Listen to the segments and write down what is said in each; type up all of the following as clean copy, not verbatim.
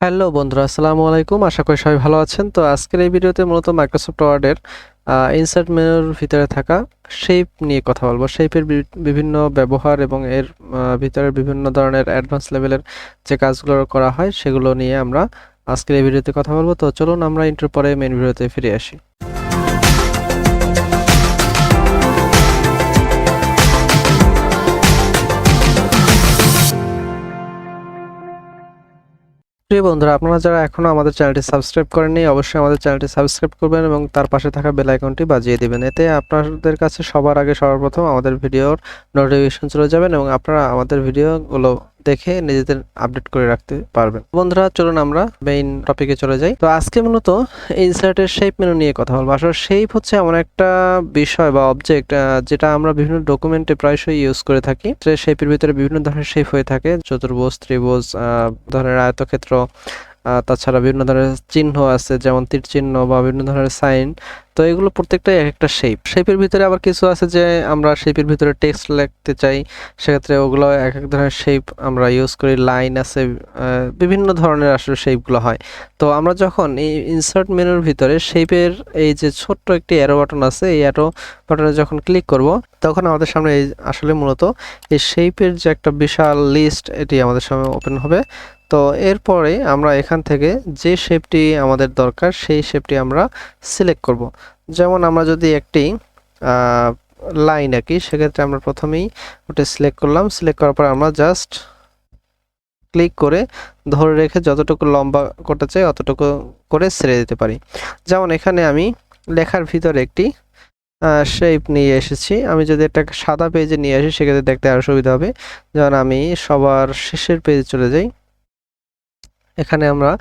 Hello বন্ধুরা, আসসালামু আলাইকুম। আশা করি সবাই ভালো আছেন। তো আজকের এই ভিডিওতে মূলত মাইক্রোসফট ওয়ার্ডের ইনসার্ট মেনুর ভিতরে থাকা শেপ নিয়ে কথা বলবো। শেপের বিভিন্ন ব্যবহার এবং এর ভিতরে বিভিন্ন ধরনের অ্যাডভান্স লেভেলের যে কাজগুলো করা হয় সেগুলো নিয়ে আমরা আজকের এই ভিডিওতে কথা বলবো। তো চলুন আমরা ইন্ট্রোর পরে মেন ভিডিওতে ফিরে আসি। প্রিয় বন্ধুরা, আপনারা যারা এখনো আমাদের চ্যানেলটি সাবস্ক্রাইব করেননি অবশ্যই আমাদের চ্যানেলটি সাবস্ক্রাইব করবেন এবং তার পাশে থাকা বেল আইকনটি বাজিয়ে দিবেন। এতে আপনাদের কাছে সবার আগে সর্বপ্রথম আমাদের ভিডিওর নোটিফিকেশন চলে যাবেন এবং আপনারা আমাদের ভিডিওগুলো দেখে নিজেদের আপডেট করে রাখতে পারবেন। বন্ধুরা, চলুন আমরা মেইন টপিকে চলে যাই। তো আজকে মূলত ইনসার্টের শেপ মেনু নিয়ে কথা বলবো। আসলে শেপ হচ্ছে এমন একটা বিষয় বা অবজেক্ট যেটা আমরা বিভিন্ন ডকুমেন্টে প্রায়শই ইউজ করে থাকি। শেপের ভিতরে বিভিন্ন ধরনের শেপ হয়ে থাকে, চতুর্ভুজ, ত্রিভুজ, ধরনের আয়তক্ষেত্র, তাছাড়া বিভিন্ন ধরনের চিহ্ন আছে, যেমন তীর চিহ্ন বা বিভিন্ন ধরনের সাইন। তো এগুলো প্রত্যেকটাই এক একটা শেপের ভিতরে আবার কিছু আছে যে আমরা শেপের ভিতরে টেক্সট লিখতে চাই, সেক্ষেত্রে ওগুলো এক এক ধরনের শেপ আমরা ইউজ করি। লাইন আছে, বিভিন্ন ধরনের আসলে শেপগুলো হয়। তো আমরা যখন এই ইনসার্ট মেনুর ভিতরে শেপের এই যে ছোট্ট একটি অ্যারো বাটন আছে, এই অ্যারো বাটনে যখন ক্লিক করব তখন আমাদের সামনে এই আসলে মূলত এই শেপের যে একটা বিশাল লিস্ট এটি আমাদের সামনে ওপেন হবে। তো এরপরে আমরা এখান থেকে যে শেপটি আমাদের দরকার সেই শেপটি আমরা সিলেক্ট করব। যেমন আমরা যদি একটি লাইন আঁকি, সেক্ষেত্রে আমরা প্রথমেই ওটা সিলেক্ট করলাম। সিলেক্ট করার পর আমরা জাস্ট ক্লিক করে ধরে রেখে যতটুকু লম্বা করতে চাই অতটুকু করে ছেড়ে দিতে পারি। যেমন এখানে আমি লেখার ভিতরে একটি শেপ নিয়ে এসেছি। আমি যদি একটা সাদা পেজে নিয়ে আসি সেক্ষেত্রে দেখতে আরও সুবিধা হবে। যেমন আমি সবার শেষের পেজে চলে যাই। এখানে আমরা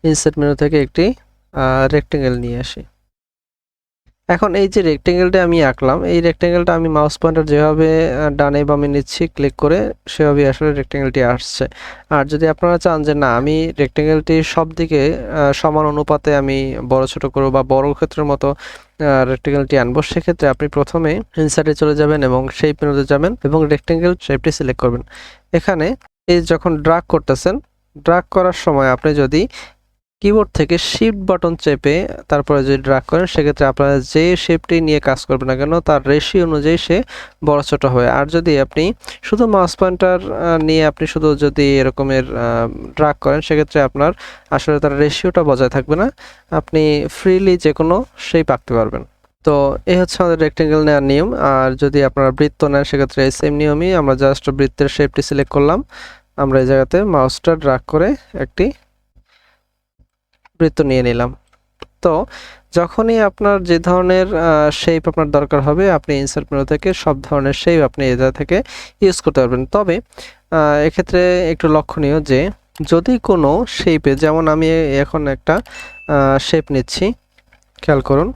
ইনসার্ট মেনু থেকে একটি রেক্টেঙ্গেল নিয়ে আসি। এখন এই যে রেক্টেঙ্গেলটা আমি আঁকলাম, এই রেক্টেঙ্গেলটা আমি মাউস পয়েন্টার যেভাবে ডানে বামে নিচ্ছি ক্লিক করে, সেভাবেই আসলে রেক্টেঙ্গেলটি আসছে। আর যদি আপনারা চান যে না, আমি রেক্টেঙ্গেলটি সব দিকে সমান অনুপাতে আমি বড় ছোট করব বা বর্গক্ষেত্রের মতো রেক্টেঙ্গেলটি আনবো, সেক্ষেত্রে আপনি প্রথমে ইনসার্টে চলে যাবেন এবং শেপ মেনুতে যাবেন এবং রেক্টেঙ্গেল শেপটি সিলেক্ট করবেন। এখানে এই যখন ড্র্যাগ করতেছেন, ড্র্যাগ করার সময় আপনি যদি কিবোর্ড থেকে শিফট বাটন চেপে তারপরে যদি ড্র্যাগ করেন, সেক্ষেত্রে আপনারা যে শেপটি নিয়ে কাজ করবেন না কেন তার রেশিও অনুযায়ী সে বড় ছোট হয়। আর যদি আপনি শুধু মাউস পয়েন্টার নিয়ে আপনি শুধু যদি এরকমের ড্র্যাগ করেন, সেক্ষেত্রে আপনার আসলে তার রেশিওটা বজায় থাকবে না, আপনি ফ্রিলি যে কোনো শেপ আঁকতে পারবেন। তো এই হচ্ছে আমাদের রেক্টেঙ্গেল নেওয়ার নিয়ম। আর যদি আপনারা বৃত্ত নেন, সেক্ষেত্রে এই সেম নিয়মই, আমরা জাস্ট বৃত্তের শেপটি সিলেক্ট করলাম। আমরা এই জায়গাতে মাউসটা ড্র্যাগ করে একটি বৃত্ত নিয়ে নিলাম। তো যখনই আপনার যে ধরনের শেপ আপনার দরকার হবে, আপনি ইনসার্ট মেনু থেকে সব ধরনের শেপ আপনি এই জায়গা থেকে ইউজ করতে পারবেন। তবে এক্ষেত্রে একটু লক্ষণীয় যে যদি কোনো শেপে, যেমন আমি এখন একটা শেপ নিচ্ছি, খেয়াল করুন,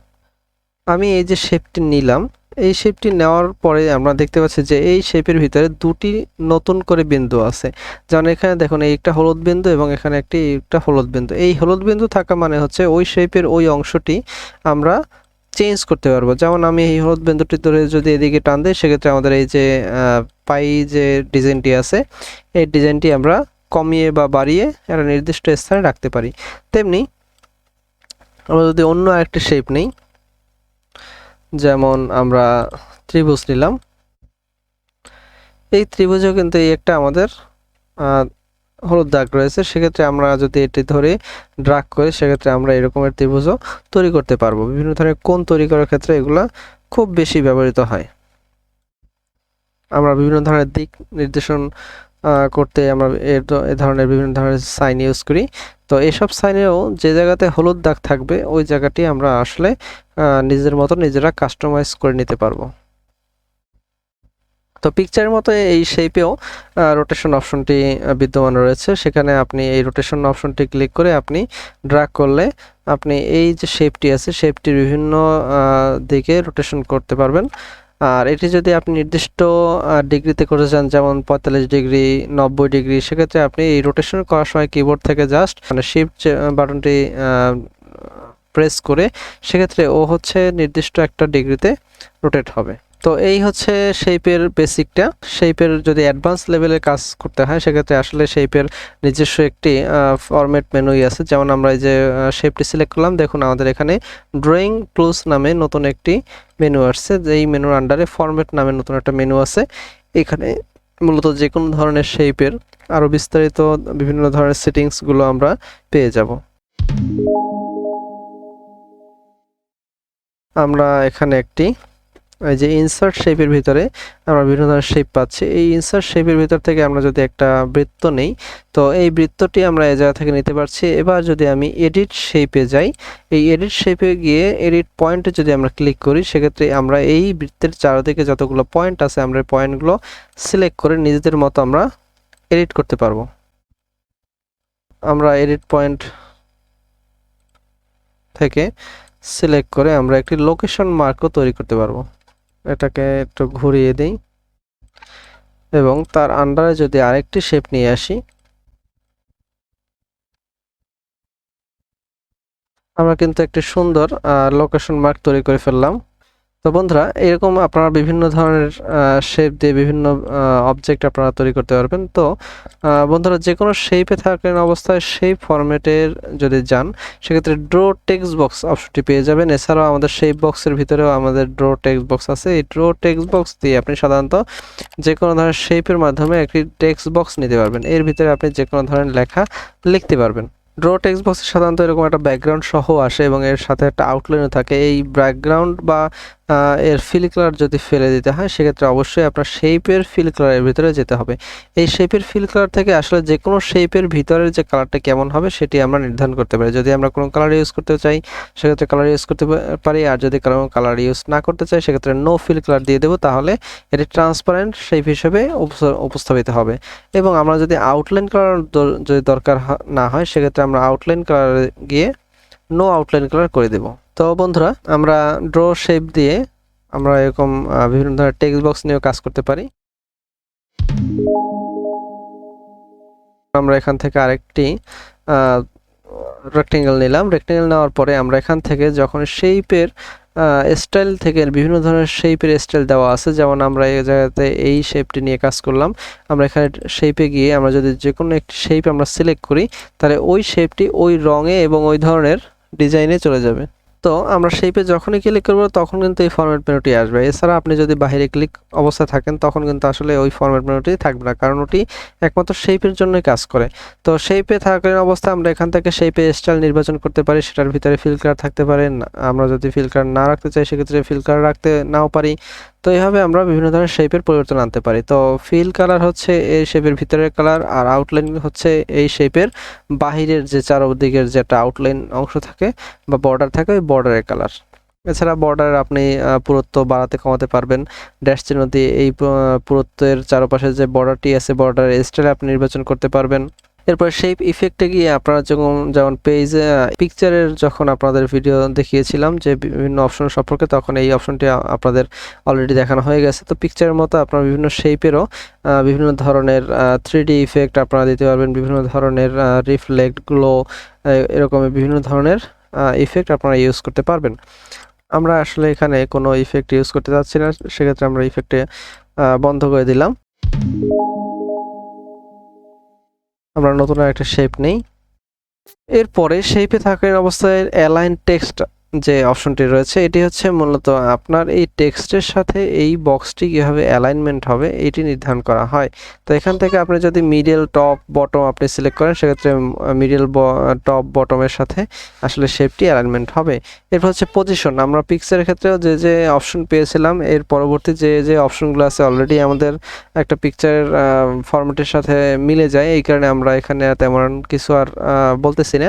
আমি এই যে শেপটি নিলাম, এই শেপটি নেওয়ার পরে আমরা দেখতে পাচ্ছি যে এই শেপের ভিতরে দুটি নতুন করে বিন্দু আছে। যেমন এখানে দেখুন, এই একটা হলুদ বিন্দু এবং এখানে একটা হলুদ বিন্দু। এই হলুদ বিন্দু থাকা মানে হচ্ছে ওই শেপের ওই অংশটি আমরা চেঞ্জ করতে পারবো। যেমন আমি এই হলুদ বিন্দুটি ধরে যদি এদিকে টান দিই, সেক্ষেত্রে আমাদের এই যে পাই যে ডিজাইনটি আছে, এই ডিজাইনটি আমরা কমিয়ে বা বাড়িয়ে একটা নির্দিষ্ট স্থানে রাখতে পারি। তেমনি আমরা যদি অন্য একটা শেপ নেই, যেমন আমরা ত্রিভুজ নিলাম, এই ত্রিভুজেও কিন্তু এই একটা আমাদের হলুদ দাগ রয়েছে। সেক্ষেত্রে আমরা যদি এটি ধরে ড্র্যাগ করি, সেক্ষেত্রে আমরা এরকমের ত্রিভুজও তৈরি করতে পারবো। বিভিন্ন ধরনের কোণ তৈরি করার ক্ষেত্রে এগুলা খুব বেশি ব্যবহৃত হয়। আমরা বিভিন্ন ধরনের দিক নির্দেশন করতে আমরা এ ধরনের বিভিন্ন ধরনের সাইন ইউজ করি। তো এসব সাইনেও যে জায়গাতে হলুদ দাগ থাকবে ওই জায়গাটি আমরা আসলে নিজের মতো নিজেরা কাস্টমাইজ করে নিতে পারবো। তো পিকচারের মতো এই শেপেও রোটেশন অপশনটি বিদ্যমান রয়েছে। সেখানে আপনি এই রোটেশন অপশনটি ক্লিক করে আপনি ড্র্যাগ করলে আপনি এই যে শেপটি আছে, শেপটির বিভিন্ন দিকে রোটেশন করতে পারবেন। আর এটি যদি আপনি নির্দিষ্ট ডিগ্রিতে করতে চান, যেমন 45 ডিগ্রি, 90 ডিগ্রি, সেক্ষেত্রে আপনি এই রোটেশন করার সময় কিবোর্ড থেকে জাস্ট শিফট বাটনটি প্রেস করে সেক্ষেত্রে ও হচ্ছে নির্দিষ্ট একটা ডিগ্রিতে রোটেট হবে। তো এই হচ্ছে শেপের বেসিকটা। শেপের যদি অ্যাডভান্স লেভেলের কাজ করতে হয় সেক্ষেত্রে আসলে শেপের নিজস্ব একটি ফরম্যাট মেনুই আছে। যেমন আমরা এই যে শেপটি সিলেক্ট করলাম, দেখুন আমাদের এখানে ড্রয়িং টুলস নামে নতুন একটি মেনু আসছে। যেই মেনুর আন্ডারে ফরম্যাট নামে নতুন একটা মেনু আছে। এখানে মূলত যে কোনো ধরনের শেপের আরও বিস্তারিত বিভিন্ন ধরনের সেটিংসগুলো আমরা পেয়ে যাব। আমরা এখানে একটি এই যে ইনসার্ট শেপের ভিতরে আমরা বিভিন্ন ধরনের শেপ পাচ্ছি। এই ইনসার্ট শেপের ভিতর থেকে আমরা যদি একটা বৃত্ত নেই, তো এই বৃত্তটি আমরা এই জায়গা থেকে নিতে পারছি। এবার যদি আমি এডিট শেপে যাই, এই এডিট শেপে গিয়ে এডিট পয়েন্টে যদি আমরা ক্লিক করি, সেক্ষেত্রে আমরা এই বৃত্তের চারদিকে যতগুলো পয়েন্ট আছে আমরা এই পয়েন্টগুলো সিলেক্ট করে নিজেদের মতো আমরা এডিট করতে পারবো। আমরা এডিট পয়েন্ট থেকে সিলেক্ট করে আমরা একটি লোকেশন মার্কও তৈরি করতে পারবো। এটাকে একটু ঘুরিয়ে দিই এবং তার আন্ডারে যদি আরেকটি শেপ নিয়ে আসি, আমরা কিন্তু একটি সুন্দর লোকেশন মার্ক তৈরি করে ফেললাম। তো বন্ধুরা, এরকম আপনারা বিভিন্ন ধরনের শেপ দিয়ে বিভিন্ন অবজেক্ট আপনারা তৈরি করতে পারবেন। তো বন্ধুরা, যে কোনো শেপে থাকাকালীন অবস্থায় শেপ ফরম্যাটের যদি যান, সেক্ষেত্রে ড্র টেক্সট বক্স অপশনটি পেয়ে যাবেন। এছাড়াও আমাদের শেপ বক্সের ভিতরেও আমাদের ড্র টেক্সট বক্স আছে। এই ড্র টেক্সট বক্স দিয়ে আপনি সাধারণত যে কোনো ধরনের শেপের মাধ্যমে একটি টেক্সট বক্স নিতে পারবেন। এর ভিতরে আপনি যে কোনো ধরনের লেখা লিখতে পারবেন। ড্র টেক্সট বক্সে সাধারণত এরকম একটা ব্যাকগ্রাউন্ড সহ আসে এবং এর সাথে একটা আউটলাইনও থাকে। এই ব্যাকগ্রাউন্ড বা এর ফিল কালার যদি ফেলে দিতে হয়, সেক্ষেত্রে অবশ্যই আপনার শেপের ফিল কালারের ভিতরে যেতে হবে। এই শেপের ফিল কালার থেকে আসলে যে কোনো শেপের ভিতরের যে কালারটা কেমন হবে সেটি আমরা নির্ধারণ করতে পারি। যদি আমরা কোনো কালার ইউজ করতে চাই, সেক্ষেত্রে কালার ইউজ করতে পারি। আর যদি কোনো কালার ইউজ না করতে চাই, সেক্ষেত্রে নো ফিল কালার দিয়ে দেবো। তাহলে এটি ট্রান্সপারেন্ট শেপ হিসেবে উপস্থাপিত হবে। এবং আমরা যদি আউটলাইন কালার যদি দরকার না হয়, সেক্ষেত্রে আমরা আউটলাইন কালারে গিয়ে নো আউটলাইন কালার করে দেব। তো বন্ধুরা, আমরা ড্র শেপ দিয়ে আমরা এরকম বিভিন্ন ধরনের টেক্সট বক্স নিয়েও কাজ করতে পারি। আমরা এখান থেকে আরেকটি রেক্টেঙ্গেল নিলাম। রেক্টেঙ্গেল নেওয়ার পরে আমরা এখান থেকে যখন শেপের স্টাইল থেকে বিভিন্ন ধরনের শেপের স্টাইল দেওয়া আছে, যেমন আমরা এই জায়গাতে এই শেপটি নিয়ে কাজ করলাম। আমরা এখানে শেপে গিয়ে আমরা যদি যে কোনো একটি শেপ আমরা সিলেক্ট করি, তাহলে ওই শেপটি ওই রঙে এবং ওই ধরনের ডিজাইনে চলে যাবে। তো আমরা শেপে যখনই ক্লিক করব তখন কিন্তু এই ফরম্যাট মেনুটি আসবে। এছাড়া আপনি যদি বাইরে ক্লিক অবস্থায় থাকেন তখন কিন্তু আসলে ওই ফরম্যাট মেনুটি থাকবে না, কারণ ওটি একমাত্র শেপের জন্যই কাজ করে। তো শেপে থাকাকালীন অবস্থায় আমরা এখান থেকে শেপে স্টাইল নির্বাচন করতে পারি। সেটার ভিতরে ফিল কালার থাকতে পারে। আমরা যদি ফিল কালার না রাখতে চাই, সেক্ষেত্রে ফিল কালার রাখতে নাও পারি। তো এইভাবে আমরা বিভিন্ন ধরনের শেপের পরিবর্তন আনতে পারি। তো ফিল কালার হচ্ছে এই শেপের ভিতরের কালার, আর আউটলাইন হচ্ছে এই শেপের বাহিরের যে চারদিকের যেটা আউটলাইন অংশ থাকে বা বর্ডার থাকে, ওই বর্ডারের কালার। এছাড়া বর্ডার আপনি পুরুত্ব বাড়াতে কমাতে পারবেন ড্যাশ চিহ্ন দিয়ে। এই পুরুত্বের চারপাশে যে বর্ডারটি আছে, বর্ডার স্টাইল আপনি নির্বাচন করতে পারবেন। এরপর শেপ ইফেক্টে গিয়ে আপনারা যেমন পেজে পিকচারের যখন আপনাদের ভিডিও দেখিয়েছিলাম যে বিভিন্ন অপশন সম্পর্কে, তখন এই অপশনটি আপনাদের অলরেডি দেখানো হয়ে গেছে। তো পিকচারের মতো আপনারা বিভিন্ন শেপেরও বিভিন্ন ধরনের 3D ইফেক্ট আপনারা দিতে পারবেন। বিভিন্ন ধরনের রিফ্লেক্ট, গ্লো, এরকম বিভিন্ন ধরনের ইফেক্ট আপনারা ইউজ করতে পারবেন। আমরা আসলে এখানে কোনো ইফেক্ট ইউজ করতে যাচ্ছি না, সেক্ষেত্রে আমরা ইফেক্টে বন্ধ করে দিলাম। আমরা নতুন একটা শেপ নেই। এরপরে শেপে থাকার অবস্থায় অ্যালাইন টেক্সট যে অপশনটি রয়েছে, এটি হচ্ছে মূলত আপনার এই টেক্সটের সাথে এই বক্সটি কীভাবে অ্যালাইনমেন্ট হবে এটি নির্ধারণ করা হয়। তো এখান থেকে আপনি যদি মিডল, টপ, বটম আপনি সিলেক্ট করেন, সেক্ষেত্রে মিডল, টপ, বটমের সাথে আসলে শেপটি অ্যালাইনমেন্ট হবে। এরপর হচ্ছে পজিশন। আমরা পিকচারের ক্ষেত্রেও যে যে অপশন পেয়েছিলাম, এর পরবর্তী যে যে অপশনগুলো আছে অলরেডি আমাদের একটা পিকচারের ফরম্যাটের সাথে মিলে যায়। এই কারণে আমরা এখানে তেমন কিছু আর বলতেছি না,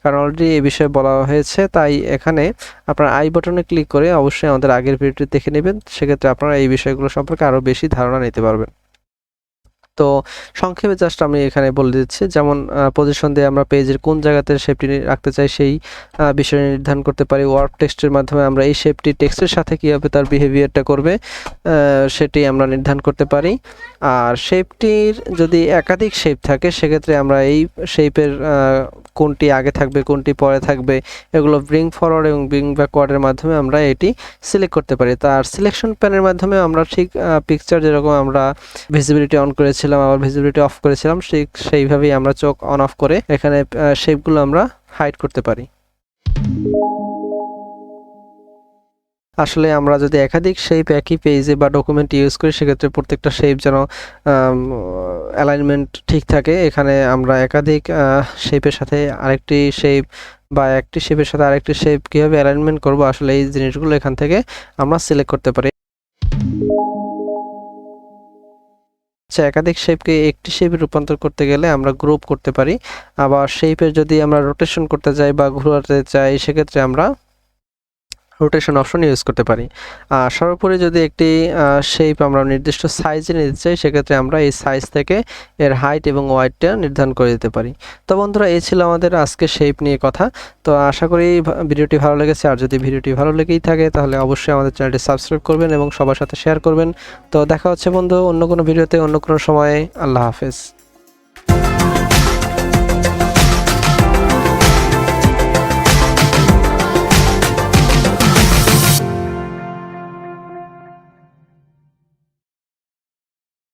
কারণ অলরেডি এই বিষয়ে বলা হয়েছে। তাই এখানে আপনার আই বাটনে ক্লিক করে অবশ্যই আমাদের আগের ভিডিওটি দেখে নেবেন। সেক্ষেত্রে আপনারা এই বিষয়গুলো সম্পর্কে আরও বেশি ধারণা নিতে পারবেন। তো সংক্ষেপে জাস্ট আমি এখানে বলে দিচ্ছি, যেমন পজিশন দিয়ে আমরা পেজের কোন জায়গাতে শেপটি রাখতে চাই সেই বিষয়টি নির্ধারণ করতে পারি। ওয়ার্ক টেক্সটের মাধ্যমে আমরা এই শেপটি টেক্সটের সাথে কীভাবে তার বিহেভিয়ারটা করবে সেটি আমরা নির্ধারণ করতে পারি। আর শেপটির যদি একাধিক শেপ থাকে সেক্ষেত্রে আমরা এই শেপের কোনটি আগে থাকবে কোনটি পরে থাকবে এগুলো ব্রিং ফরওয়ার্ড এবং ব্রিং ব্যাকওয়ার্ডের মাধ্যমে আমরা এটি সিলেক্ট করতে পারি। তার সিলেকশন প্যানের মাধ্যমে আমরা ঠিক পিকচার যেরকম আমরা ভিজিবিলিটি অন করেছিলাম আবার ভিজিবিলিটি অফ করেছিলাম সেইভাবেই আমরা চোখ অন অফ করে এখানে শেপগুলো আমরা হাইড করতে পারি। আসলে আমরা যদি একাধিক শেপ একই পেজে বা ডকুমেন্ট ইউজ করি সেক্ষেত্রে প্রত্যেকটা শেপ যেন অ্যালাইনমেন্ট ঠিক থাকে। এখানে আমরা একাধিক শেপের সাথে আরেকটি শেপ বা একটি শেপের সাথে আরেকটি শেপ কীভাবে অ্যালাইনমেন্ট করব আসলে এই জিনিসগুলো এখান থেকে আমরা সিলেক্ট করতে পারি। একাধিক শেপকে একটি শেপে রূপান্তর করতে গেলে আমরা গ্রুপ করতে পারি। আবার শেপের যদি আমরা রোটেশন করতে চাই বা ঘোরাতে চাই সেক্ষেত্রে আমরা রোটেশন অপশন ইউজ করতে পারি। আর সর্বোপরি যদি একটি শেপ আমরা নির্দিষ্ট সাইজে নিতে চাই সেক্ষেত্রে আমরা এই সাইজ থেকে এর হাইট এবং ওয়াইডটা নির্ধারণ করে দিতে পারি। তো বন্ধুরা এই ছিল আমাদের আজকে শেপ নিয়ে কথা। তো আশা করি ভিডিওটি ভালো লেগেছে। আর যদি ভিডিওটি ভালো লেগেই থাকে তাহলে অবশ্যই আমাদের চ্যানেলটি সাবস্ক্রাইব করবেন এবং সবার সাথে শেয়ার করবেন। তো দেখা হচ্ছে বন্ধু অন্য কোনো ভিডিওতে অন্য কোনো সময়ে। আল্লাহ হাফেজ।